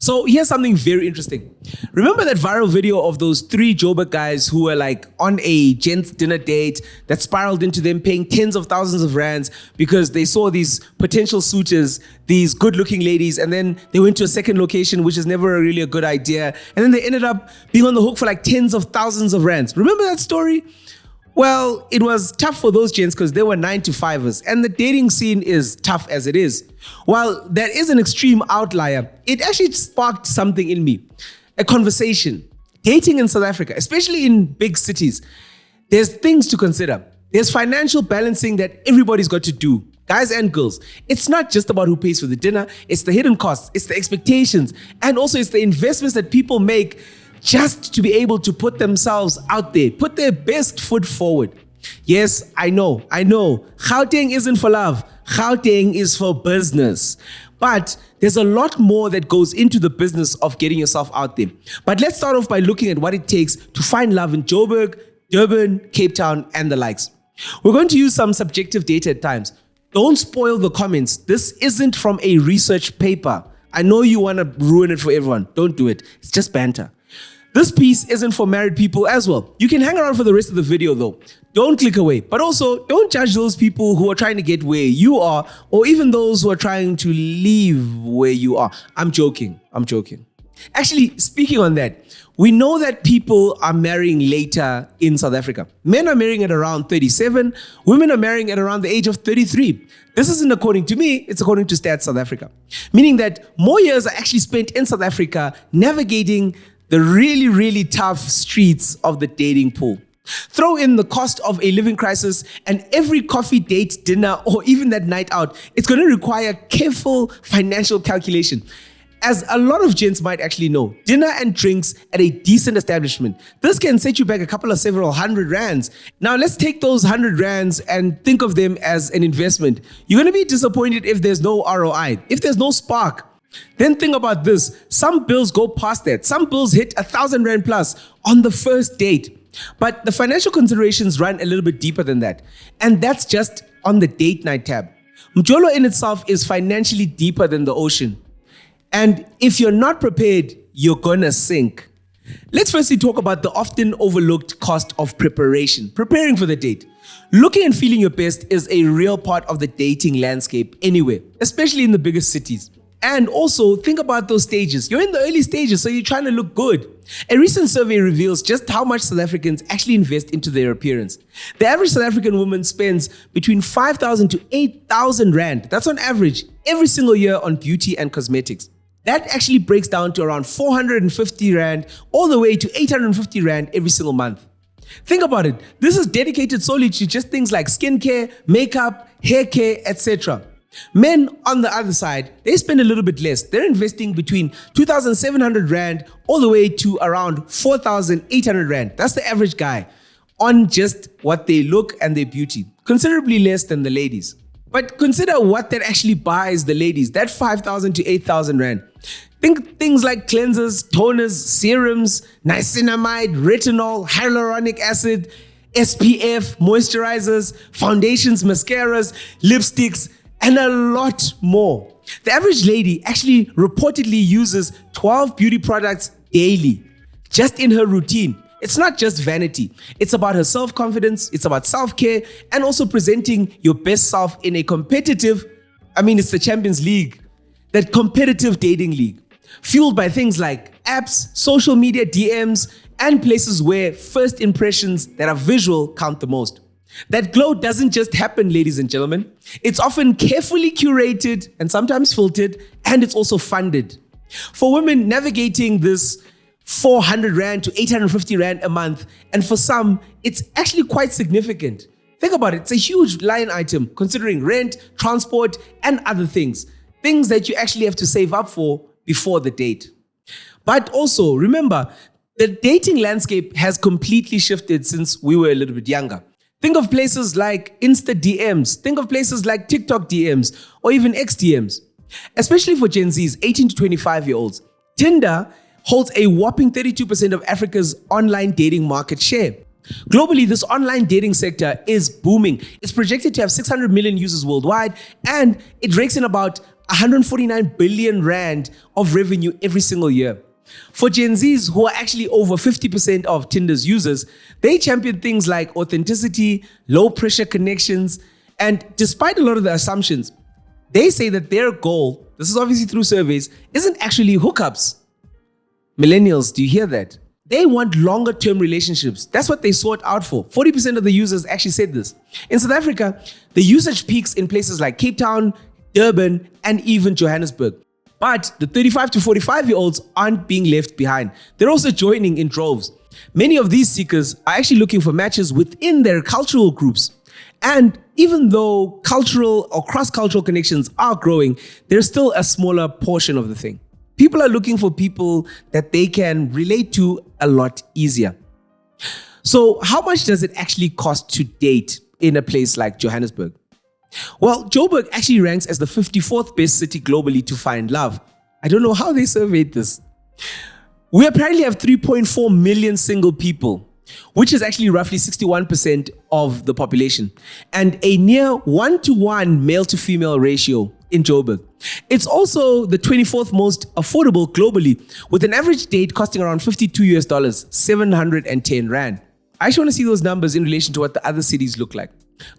So here's something very interesting. Remember that viral video of those 3 Joburg guys who were like on a gents dinner date that spiraled into them paying tens of thousands of rands because they saw these potential suitors, these good-looking ladies, and then they went to a second location, which is never really a good idea. And then they ended up being on the hook for like tens of thousands of rands. Remember that story? Well, it was tough for those gents because they were 9-to-5ers and the dating scene is tough as it is. While that is an extreme outlier, it actually sparked something in me. A conversation. Dating in South Africa, especially in big cities, there's things to consider. There's financial balancing that everybody's got to do, guys and girls. It's not just about who pays for the dinner, it's the hidden costs, it's the expectations, and also it's the investments that people make just to be able to put themselves out there, put their best foot forward. Yes, I know. Gauteng isn't for love. Gauteng is for business. But there's a lot more that goes into the business of getting yourself out there. But let's start off by looking at what it takes to find love in Joburg, Durban, Cape Town, and the likes. We're going to use some subjective data at times. Don't spoil the comments. This isn't from a research paper. I know you want to ruin it for everyone. Don't do it. It's just banter. This piece isn't for married people as well. You can hang around for the rest of the video though. Don't click away. But also, don't judge those people who are trying to get where you are, or even those who are trying to leave where you are. I'm joking. Actually, speaking on that, we know that people are marrying later in South Africa. Men are marrying at around 37. Women are marrying at around the age of 33. This isn't according to me, it's according to Stats South Africa. Meaning that more years are actually spent in South Africa navigating the really, really tough streets of the dating pool. Throw in the cost of a living crisis and every coffee date, dinner, or even that night out, it's going to require careful financial calculation. As a lot of gents might actually know, dinner and drinks at a decent establishment, this can set you back several hundred rands. Now let's take those 100 rands and think of them as an investment. You're going to be disappointed if there's no ROI, if there's no spark. Then think about this. Some bills go past that. Some bills hit 1,000 rand plus on the first date. But the financial considerations run a little bit deeper than that. And that's just on the date night tab. Mjolo in itself is financially deeper than the ocean. And if you're not prepared, you're gonna sink. Let's firstly talk about the often overlooked cost of preparation, preparing for the date. Looking and feeling your best is a real part of the dating landscape anywhere, especially in the biggest cities. And also think about those stages. You're in the early stages, so you're trying to look good. A recent survey reveals just how much South Africans actually invest into their appearance. The average South African woman spends between 5,000 to 8,000 rand. That's on average every single year on beauty and cosmetics. That actually breaks down to around 450 rand all the way to 850 rand every single month. Think about it. This is dedicated solely to just things like skincare, makeup, hair care, etc. Men, on the other side, they spend a little bit less. They're investing between 2,700 rand all the way to around 4,800 rand. That's the average guy on just what they look and their beauty. Considerably less than the ladies. But consider what that actually buys the ladies, that 5,000 to 8,000 rand. Think things like cleansers, toners, serums, niacinamide, retinol, hyaluronic acid, SPF, moisturizers, foundations, mascaras, lipsticks, and a lot more. The average lady actually reportedly uses 12 beauty products daily, just in her routine. It's not just vanity. It's about her self-confidence, it's about self-care, and also presenting your best self in a competitive, it's the Champions League, that competitive dating league, fueled by things like apps, social media DMs, and places where first impressions that are visual count the most. That glow doesn't just happen, ladies and gentlemen. It's often carefully curated and sometimes filtered, and it's also funded. For women, navigating this 400 rand to 850 rand a month, and for some, it's actually quite significant. Think about it, it's a huge line item considering rent, transport, and other things. Things that you actually have to save up for before the date. But also, remember, the dating landscape has completely shifted since we were a little bit younger. Think of places like Insta DMs, think of places like TikTok DMs, or even X DMs. Especially for Gen Zs, 18 to 25-year-olds, Tinder holds a whopping 32% of Africa's online dating market share. Globally, this online dating sector is booming. It's projected to have 600 million users worldwide, and it rakes in about 149 billion rand of revenue every single year. For Gen Zs, who are actually over 50% of Tinder's users, they champion things like authenticity, low pressure connections, and despite a lot of the assumptions, they say that their goal, this is obviously through surveys, isn't actually hookups. Millennials, do you hear that? They want longer term relationships. That's what they sought out for. 40% of the users actually said this. In South Africa, the usage peaks in places like Cape Town, Durban, and even Johannesburg. But the 35 to 45-year-olds aren't being left behind. They're also joining in droves. Many of these seekers are actually looking for matches within their cultural groups. And even though cultural or cross-cultural connections are growing, there's still a smaller portion of the thing. People are looking for people that they can relate to a lot easier. So how much does it actually cost to date in a place like Johannesburg? Well, Joburg actually ranks as the 54th best city globally to find love. I don't know how they surveyed this. We apparently have 3.4 million single people, which is actually roughly 61% of the population, and a near 1-to-1 male to female ratio in Joburg. It's also the 24th most affordable globally, with an average date costing around $52, 710 Rand. I actually want to see those numbers in relation to what the other cities look like.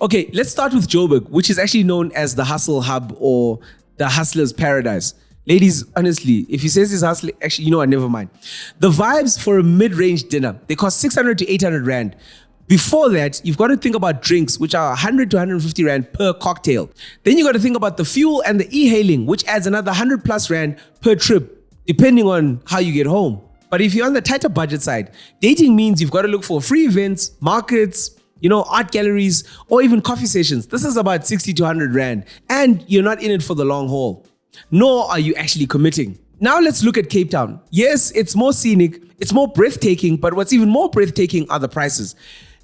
Okay, let's start with Joburg, which is actually known as the hustle hub or the hustler's paradise. Ladies, honestly, if he says he's hustling, actually, you know what, never mind. The vibes for a mid-range dinner, they cost 600 to 800 Rand. Before that, you've got to think about drinks, which are 100 to 150 Rand per cocktail. Then you got to think about the fuel and the e-hailing, which adds another 100 plus Rand per trip, depending on how you get home. But if you're on the tighter budget side, dating means you've got to look for free events, markets, art galleries, or even coffee sessions. This is about 60 to 100 Rand, and you're not in it for the long haul. Nor are you actually committing. Now let's look at Cape Town. Yes, it's more scenic, it's more breathtaking, but what's even more breathtaking are the prices.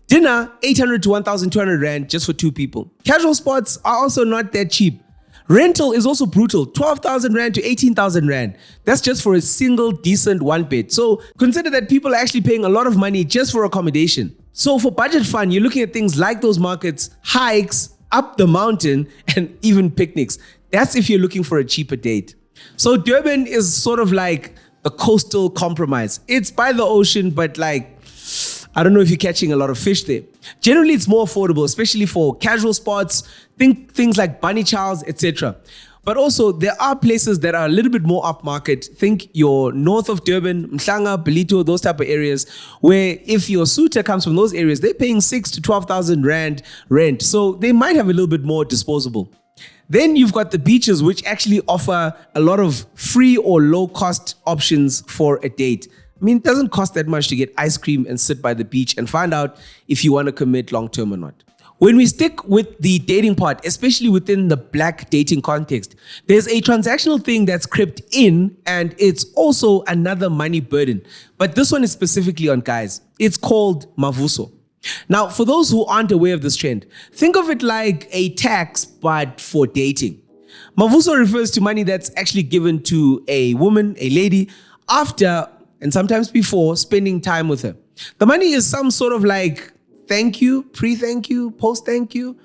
Dinner, 800 to 1,200 Rand just for 2 people. Casual spots are also not that cheap. Rental is also brutal, 12,000 Rand to 18,000 Rand. That's just for a single decent one bed. So consider that people are actually paying a lot of money just for accommodation. So for budget fun, you're looking at things like those markets, hikes, up the mountain, and even picnics. That's if you're looking for a cheaper date. So Durban is sort of like the coastal compromise. It's by the ocean, but I don't know if you're catching a lot of fish there. Generally, it's more affordable, especially for casual spots, think things like Bunny Charles, etc. But also, there are places that are a little bit more upmarket. Think you're north of Durban, Mhlanga, Belito, those type of areas, where if your suitor comes from those areas, they're paying 6,000 to 12,000 Rand rent. So they might have a little bit more disposable. Then you've got the beaches, which actually offer a lot of free or low-cost options for a date. I mean, it doesn't cost that much to get ice cream and sit by the beach and find out if you want to commit long-term or not. When we stick with the dating part, especially within the black dating context, there's a transactional thing that's crept in, and it's also another money burden. But this one is specifically on guys. It's called mavuso. Now, for those who aren't aware of this trend, think of it like a tax, but for dating. Mavuso refers to money that's actually given to a woman, a lady, after and sometimes before spending time with her. The money is some sort of like thank you, pre-thank you, post-thank you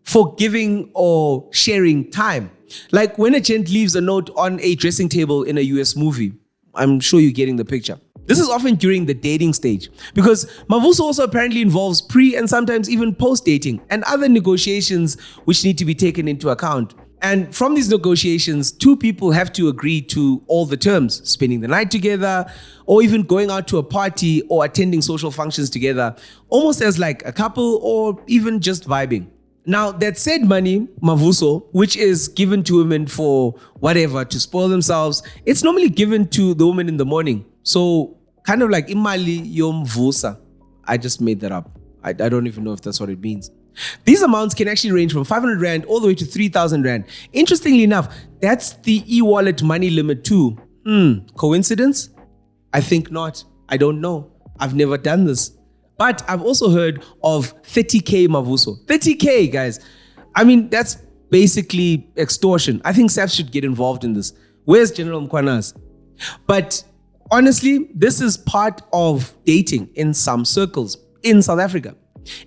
for giving or sharing time. Like when a gent leaves a note on a dressing table in a US movie. I'm sure you're getting the picture. This is often during the dating stage, because mavuso also apparently involves pre and sometimes even post-dating and other negotiations which need to be taken into account. And from these negotiations, 2 people have to agree to all the terms, spending the night together, or even going out to a party or attending social functions together, almost as like a couple or even just vibing. Now, that said money, mavuso, which is given to women for whatever, to spoil themselves, it's normally given to the woman in the morning. So kind of like imali yomvusa. I just made that up. I don't even know if that's what it means. These amounts can actually range from 500 Rand all the way to 3,000 Rand. Interestingly enough, that's the e-wallet money limit too. Coincidence? I think not. I don't know. I've never done this. But I've also heard of 30K mavuso. 30K, guys. I mean, that's basically extortion. I think SAFs should get involved in this. Where's General Mkwanas? But honestly, this is part of dating in some circles in South Africa.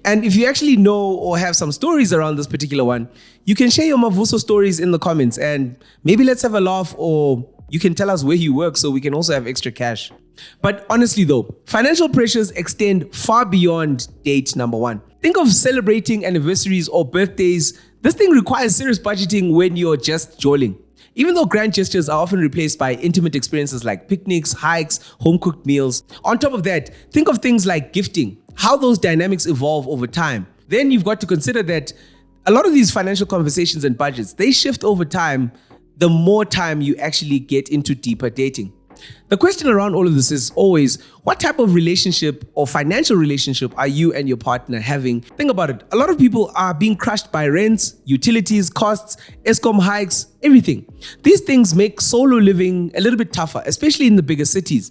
And if you actually know or have some stories around this particular one, you can share your Mavuso stories in the comments and maybe let's have a laugh, or you can tell us where you work so we can also have extra cash. But honestly though, financial pressures extend far beyond date number one. Think of celebrating anniversaries or birthdays. This thing requires serious budgeting when you're just jolling. Even though grand gestures are often replaced by intimate experiences like picnics, hikes, home-cooked meals. On top of that, think of things like gifting, how those dynamics evolve over time. Then you've got to consider that a lot of these financial conversations and budgets, they shift over time the more time you actually get into deeper dating. The question around all of this is always, what type of relationship or financial relationship are you and your partner having? Think about it. A lot of people are being crushed by rents, utilities, costs, Eskom hikes, everything. These things make solo living a little bit tougher, especially in the bigger cities.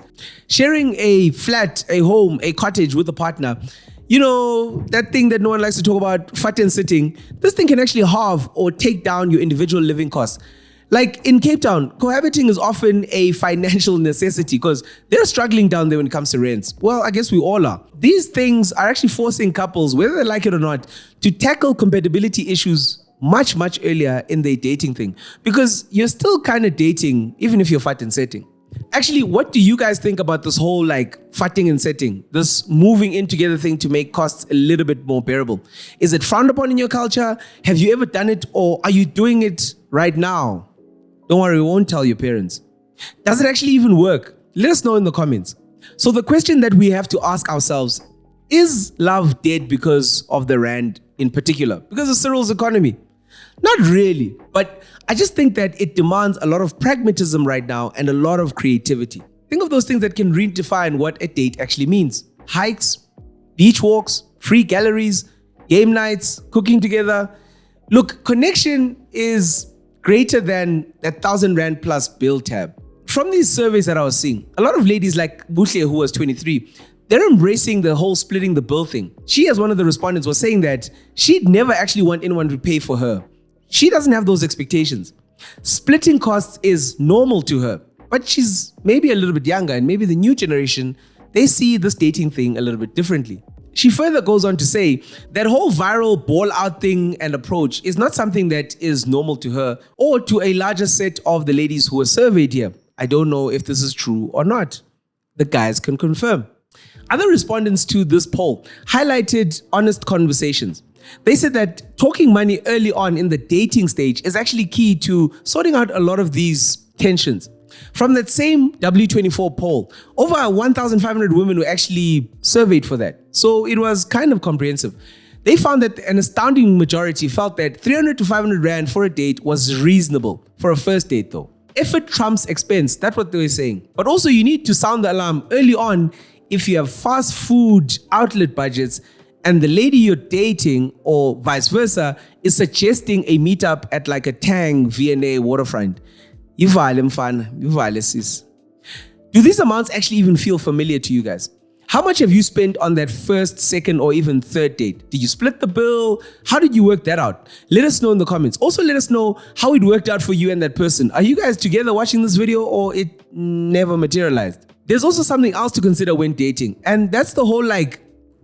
Sharing a flat, a home, a cottage with a partner, you know, that thing that no one likes to talk about, fat and sitting, this thing can actually halve or take down your individual living costs. Like in Cape Town, cohabiting is often a financial necessity because they're struggling down there when it comes to rents. Well, I guess we all are. These things are actually forcing couples, whether they like it or not, to tackle compatibility issues much, much earlier in their dating thing. Because you're still kind of dating, even if you're fat and setting. Actually, what do you guys think about this whole like fatting and setting, this moving in together thing to make costs a little bit more bearable? Is it frowned upon in your culture? Have you ever done it, or are you doing it right now? Don't worry, we won't tell your parents. Does it actually even work? Let us know in the comments. So the question that we have to ask ourselves, is love dead because of the rand in particular? Because of Cyril's economy? Not really, but I just think that it demands a lot of pragmatism right now and a lot of creativity. Think of those things that can redefine what a date actually means. Hikes, beach walks, free galleries, game nights, cooking together. Look, connection is greater than that 1,000 Rand plus bill tab. From these surveys that I was seeing, a lot of ladies like Buhle, who was 23, they're embracing the whole splitting the bill thing. She, as one of the respondents, was saying that she'd never actually want anyone to pay for her. She doesn't have those expectations. Splitting costs is normal to her, but she's maybe a little bit younger, and maybe the new generation, they see this dating thing a little bit differently. She further goes on to say that whole viral ball out thing and approach is not something that is normal to her or to a larger set of the ladies who were surveyed here. I don't know if this is true or not. The guys can confirm. Other respondents to this poll highlighted honest conversations. They said that talking money early on in the dating stage is actually key to sorting out a lot of these tensions. From that same W24 poll, over 1,500 women were actually surveyed for that. So it was kind of comprehensive. They found that an astounding majority felt that 300 to 500 Rand for a date was reasonable for a first date though. Effort trumps expense, that's what they were saying. But also you need to sound the alarm early on if you have fast food outlet budgets and the lady you're dating or vice versa is suggesting a meetup at like a Tang V&A waterfront. Yivale mfana, yivale sis. Do these amounts actually even feel familiar to you guys? How much have you spent on that first, second, or even third date? Did you split the bill? How did you work that out? Let us know in the comments. Also, let us know how it worked out for you and that person. Are you guys together watching this video, or it never materialized? There's also something else to consider when dating, and that's the whole like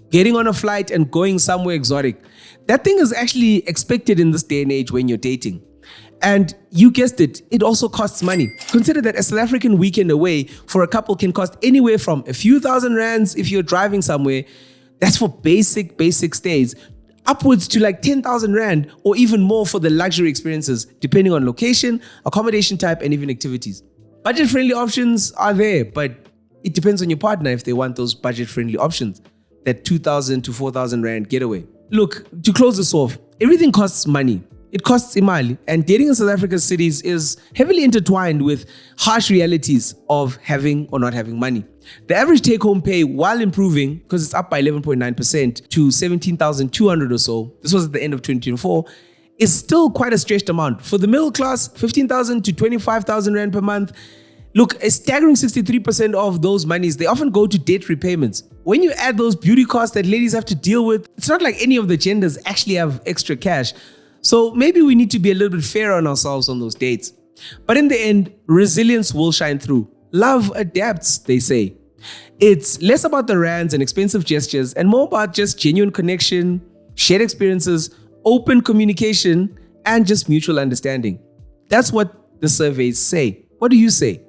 getting on a flight and going somewhere exotic. That thing is actually expected in this day and age when you're dating. And you guessed it, it also costs money. Consider that a South African weekend away for a couple can cost anywhere from a few thousand rands if you're driving somewhere. That's for basic stays. Upwards to like 10,000 Rand or even more for the luxury experiences, depending on location, accommodation type, and even activities. Budget-friendly options are there, but it depends on your partner if they want those budget-friendly options. That 2,000 to 4,000 Rand getaway. Look, to close this off, everything costs money. It costs imali, and dating in South Africa's cities is heavily intertwined with harsh realities of having or not having money. The average take-home pay, while improving, because it's up by 11.9% to 17,200 or so, this was at the end of 2024, is still quite a stretched amount. For the middle class, 15,000 to 25,000 Rand per month. Look, a staggering 63% of those monies, they often go to debt repayments. When you add those beauty costs that ladies have to deal with, it's not like any of the genders actually have extra cash. So maybe we need to be a little bit fair on ourselves on those dates. But in the end, resilience will shine through. Love adapts, they say. It's less about the rands and expensive gestures and more about just genuine connection, shared experiences, open communication, and just mutual understanding. That's what the surveys say. What do you say?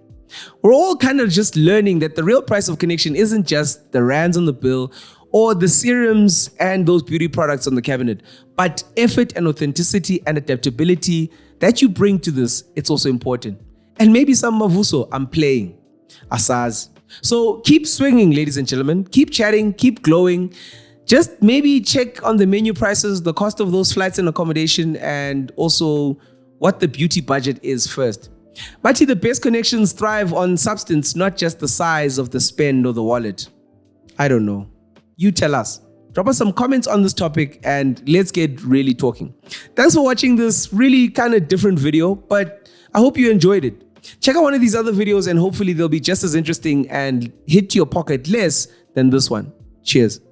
We're all kind of just learning that the real price of connection isn't just the rands on the bill or the serums and those beauty products on the cabinet, but effort and authenticity and adaptability that you bring to this. It's also important. And maybe some mavuso I'm playing. Asaz. So keep swinging, ladies and gentlemen. Keep chatting, keep glowing. Just maybe check on the menu prices, the cost of those flights and accommodation, and also what the beauty budget is first. But the best connections thrive on substance, not just the size of the spend or the wallet. I don't know. You tell us. Drop us some comments on this topic and let's get really talking. Thanks for watching this really kind of different video, but I hope you enjoyed it. Check out one of these other videos and hopefully they'll be just as interesting and hit your pocket less than this one. Cheers.